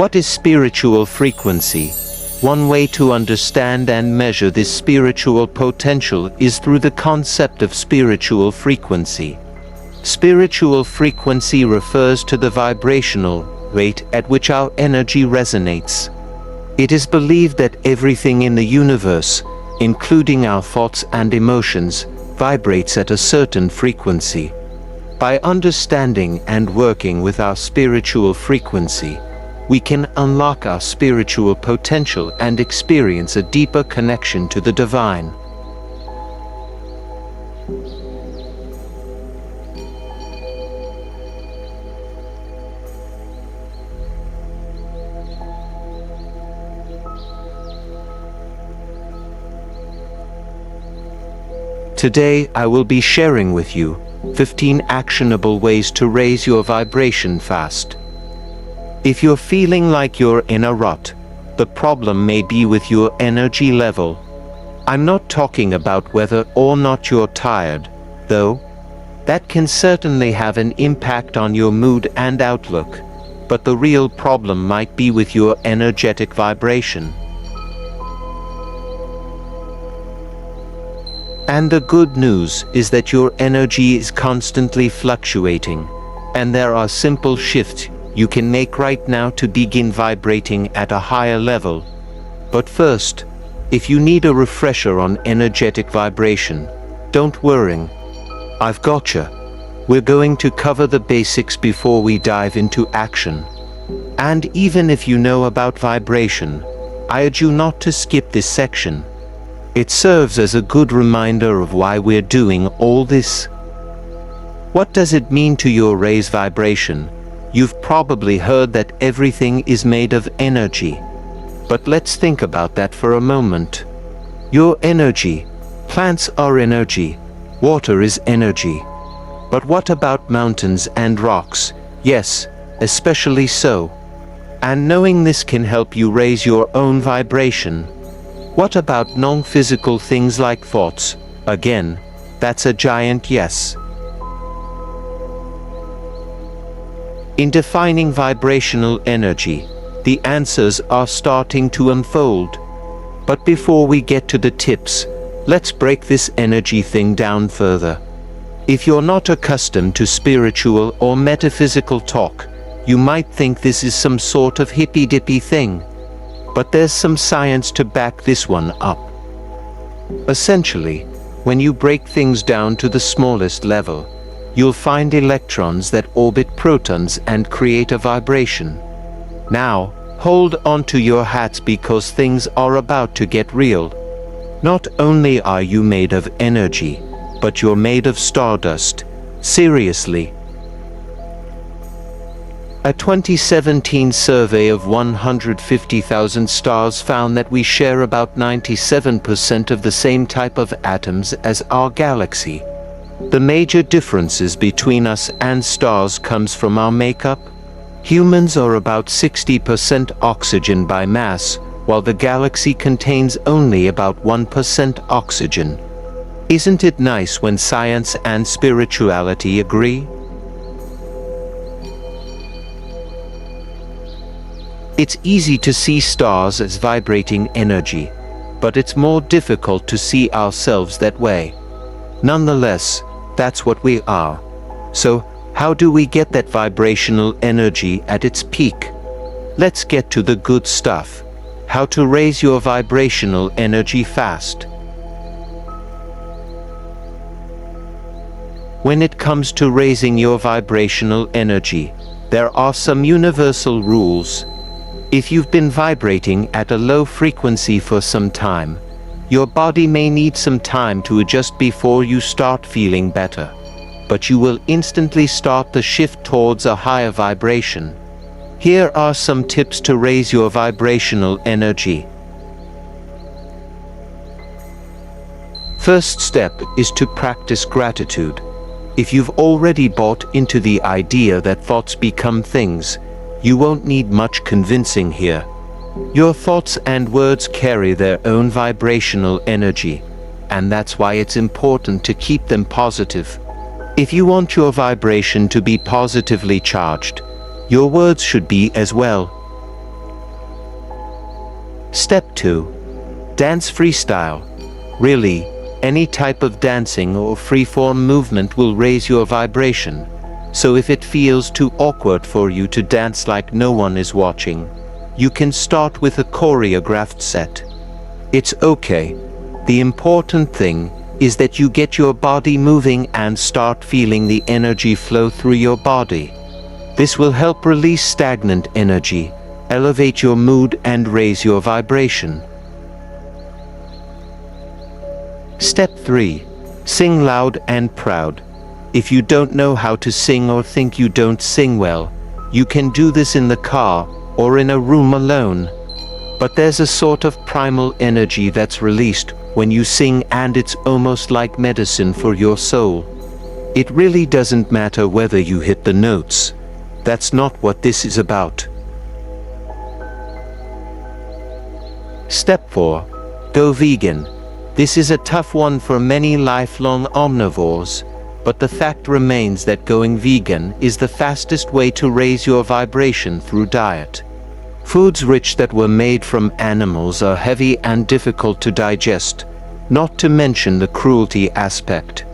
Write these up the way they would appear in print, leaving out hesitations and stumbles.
What is spiritual frequency? One way to understand and measure this spiritual potential is through the concept of spiritual frequency. Spiritual frequency refers to the vibrational rate at which our energy resonates. It is believed that everything in the universe, including our thoughts and emotions, vibrates at a certain frequency. By understanding and working with our spiritual frequency, we can unlock our spiritual potential and experience a deeper connection to the divine. Today I will be sharing with you 15 actionable ways to raise your vibration fast. If you're feeling like you're in a rut, the problem may be with your energy level. I'm not talking about whether or not you're tired, though. That can certainly have an impact on your mood and outlook, but the real problem might be with your energetic vibration. And the good news is that your energy is constantly fluctuating, and there are simple shifts you can make right now to begin vibrating at a higher level. But first, if you need a refresher on energetic vibration, don't worry. I've gotcha. We're going to cover the basics before we dive into action. And even if you know about vibration, I urge you not to skip this section. It serves as a good reminder of why we're doing all this. What does it mean to your raised vibration? You've probably heard that everything is made of energy. But let's think about that for a moment. Your energy. Plants are energy. Water is energy. But what about mountains and rocks? Yes, especially so. And knowing this can help you raise your own vibration. What about non-physical things like thoughts? Again, that's a giant yes. In defining vibrational energy, the answers are starting to unfold. But before we get to the tips, let's break this energy thing down further. If you're not accustomed to spiritual or metaphysical talk, you might think this is some sort of hippy-dippy thing. But there's some science to back this one up. Essentially, when you break things down to the smallest level, you'll find electrons that orbit protons and create a vibration. Now, hold on to your hats because things are about to get real. Not only are you made of energy, but you're made of stardust. Seriously. A 2017 survey of 150,000 stars found that we share about 97% of the same type of atoms as our galaxy. The major differences between us and stars comes from our makeup. Humans are about 60% oxygen by mass, while the galaxy contains only about 1% oxygen. Isn't it nice when science and spirituality agree? It's easy to see stars as vibrating energy, but it's more difficult to see ourselves that way. Nonetheless, that's what we are. So, how do we get that vibrational energy at its peak? Let's get to the good stuff. How to raise your vibrational energy fast. When it comes to raising your vibrational energy, there are some universal rules. If you've been vibrating at a low frequency for some time, your body may need some time to adjust before you start feeling better. But you will instantly start the shift towards a higher vibration. Here are some tips to raise your vibrational energy. First step is to practice gratitude. If you've already bought into the idea that thoughts become things, you won't need much convincing here. Your thoughts and words carry their own vibrational energy, and that's why it's important to keep them positive. If you want your vibration to be positively charged, your words should be as well. Step 2. Dance freestyle. Really, any type of dancing or freeform movement will raise your vibration. So if it feels too awkward for you to dance like no one is watching, you can start with a choreographed set. It's okay. The important thing is that you get your body moving and start feeling the energy flow through your body. This will help release stagnant energy, elevate your mood and raise your vibration. Step 3. Sing loud and proud. If you don't know how to sing or think you don't sing well, you can do this in the car or in a room alone. But there's a sort of primal energy that's released when you sing, and it's almost like medicine for your soul. It really doesn't matter whether you hit the notes. That's not what this is about. Step 4. Go vegan. This is a tough one for many lifelong omnivores, but the fact remains that going vegan is the fastest way to raise your vibration through diet. Foods rich that were made from animals are heavy and difficult to digest, not to mention the cruelty aspect.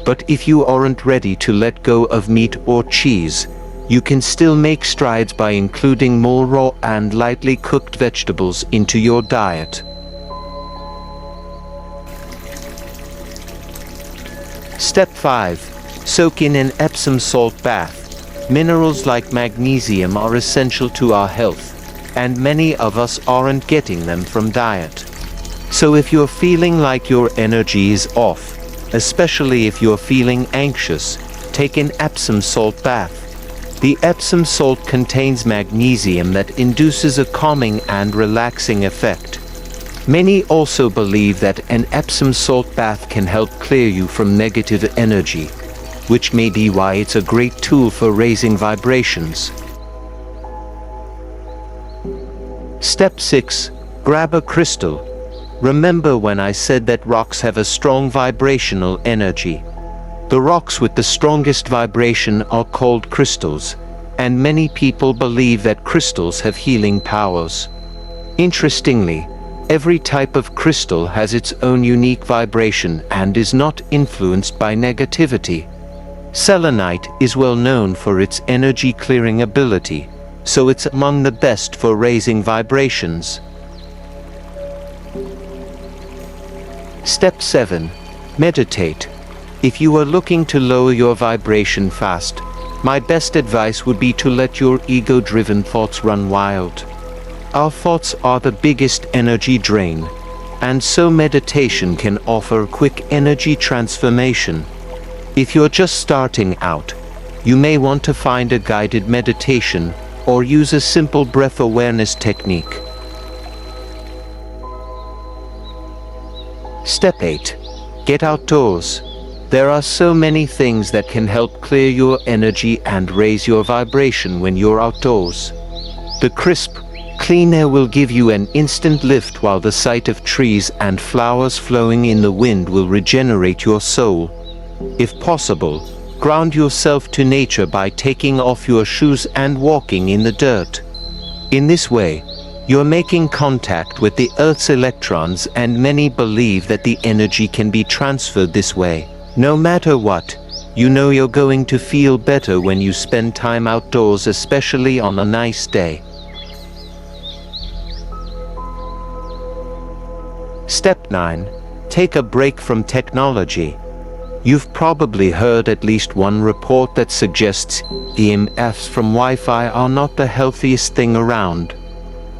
But if you aren't ready to let go of meat or cheese, you can still make strides by including more raw and lightly cooked vegetables into your diet. Step 5. Soak in an Epsom salt bath. Minerals like magnesium are essential to our health, and many of us aren't getting them from diet. So if you're feeling like your energy is off, especially if you're feeling anxious, take an Epsom salt bath. The Epsom salt contains magnesium that induces a calming and relaxing effect. Many also believe that an Epsom salt bath can help clear you from negative energy, which may be why it's a great tool for raising vibrations. Step 6. Grab a crystal. Remember when I said that rocks have a strong vibrational energy? The rocks with the strongest vibration are called crystals, and many people believe that crystals have healing powers. Interestingly, every type of crystal has its own unique vibration and is not influenced by negativity. Selenite is well known for its energy clearing ability, so it's among the best for raising vibrations. Step 7. Meditate. If you are looking to lower your vibration fast, my best advice would be to let your ego-driven thoughts run wild. Our thoughts are the biggest energy drain, and so meditation can offer quick energy transformation. If you're just starting out, you may want to find a guided meditation or use a simple breath awareness technique. Step 8. Get outdoors. There are so many things that can help clear your energy and raise your vibration when you're outdoors. The crisp, clean air will give you an instant lift, while the sight of trees and flowers flowing in the wind will regenerate your soul. If possible, ground yourself to nature by taking off your shoes and walking in the dirt. In this way, you're making contact with the Earth's electrons, and many believe that the energy can be transferred this way. No matter what, you know you're going to feel better when you spend time outdoors, especially on a nice day. Step 9. Take a break from technology. You've probably heard at least one report that suggests EMFs from Wi-Fi are not the healthiest thing around.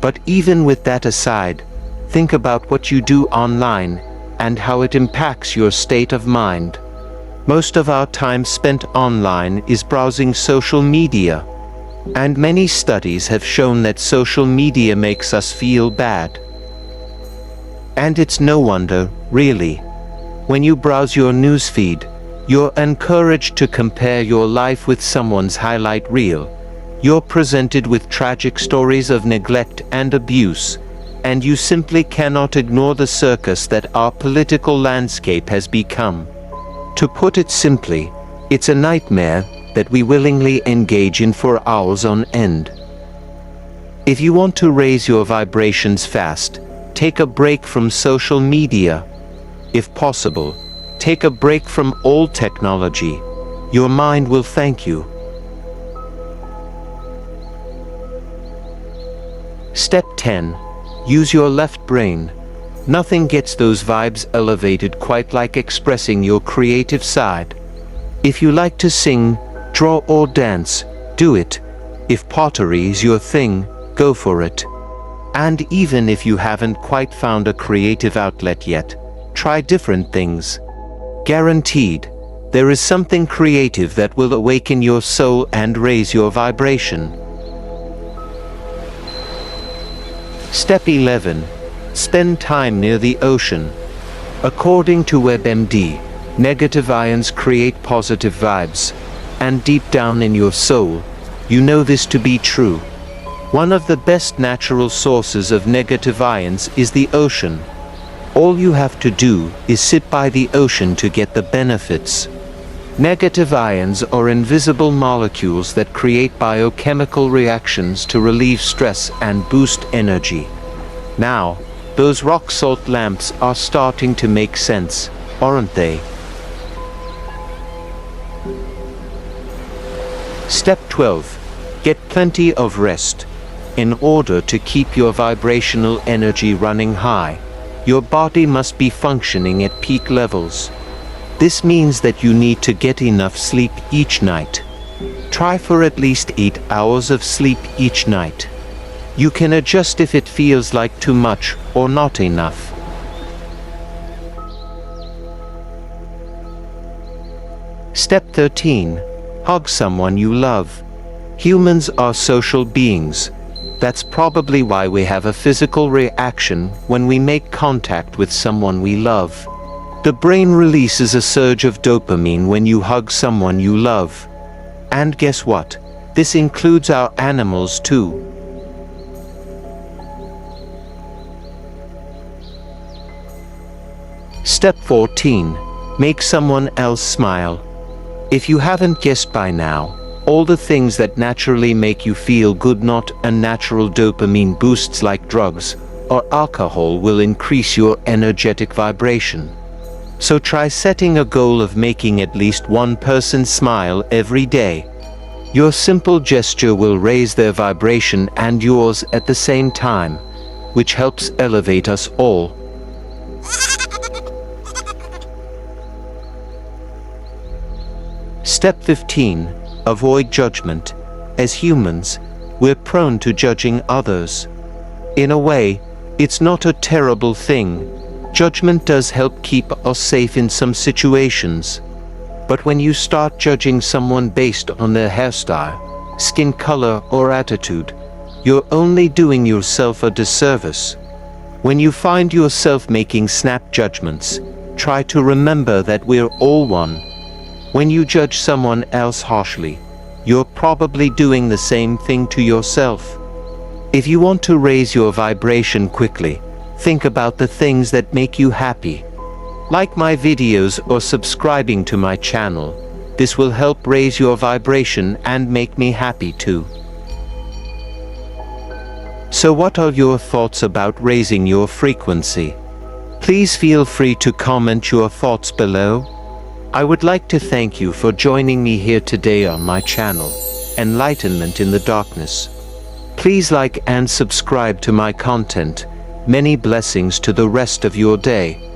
But even with that aside, think about what you do online and how it impacts your state of mind. Most of our time spent online is browsing social media, and many studies have shown that social media makes us feel bad. And it's no wonder, really. When you browse your newsfeed, you're encouraged to compare your life with someone's highlight reel. You're presented with tragic stories of neglect and abuse, and you simply cannot ignore the circus that our political landscape has become. To put it simply, it's a nightmare that we willingly engage in for hours on end. If you want to raise your vibrations fast, take a break from social media. If possible, take a break from all technology. Your mind will thank you. Step 10. Use your left brain. Nothing gets those vibes elevated quite like expressing your creative side. If you like to sing, draw or dance, do it. If pottery is your thing, go for it. And even if you haven't quite found a creative outlet yet, try different things. Guaranteed, there is something creative that will awaken your soul and raise your vibration. Step 11. Spend time near the ocean. According to WebMD, negative ions create positive vibes, and deep down in your soul, you know this to be true. One of the best natural sources of negative ions is the ocean. All you have to do is sit by the ocean to get the benefits. Negative ions are invisible molecules that create biochemical reactions to relieve stress and boost energy. Now, those rock salt lamps are starting to make sense, aren't they? Step 12. Get plenty of rest. In order to keep your vibrational energy running high, your body must be functioning at peak levels. This means that you need to get enough sleep each night. Try for at least 8 hours of sleep each night. You can adjust if it feels like too much or not enough. Step 13. Hug someone you love. Humans are social beings. That's probably why we have a physical reaction when we make contact with someone we love. The brain releases a surge of dopamine when you hug someone you love. And guess what? This includes our animals too. Step 14. Make someone else smile. If you haven't guessed by now, all the things that naturally make you feel good, not unnatural dopamine boosts like drugs or alcohol, will increase your energetic vibration. So try setting a goal of making at least one person smile every day. Your simple gesture will raise their vibration and yours at the same time, which helps elevate us all. Step 15. Avoid judgment. As humans, we're prone to judging others. In a way, it's not a terrible thing. Judgment does help keep us safe in some situations. But when you start judging someone based on their hairstyle, skin color, or attitude, you're only doing yourself a disservice. When you find yourself making snap judgments, try to remember that we're all one. When you judge someone else harshly, you're probably doing the same thing to yourself. If you want to raise your vibration quickly, think about the things that make you happy. Like my videos or subscribing to my channel. This will help raise your vibration and make me happy too. So what are your thoughts about raising your frequency? Please feel free to comment your thoughts below. I would like to thank you for joining me here today on my channel, Enlightenment in the Darkness. Please like and subscribe to my content. Many blessings to the rest of your day.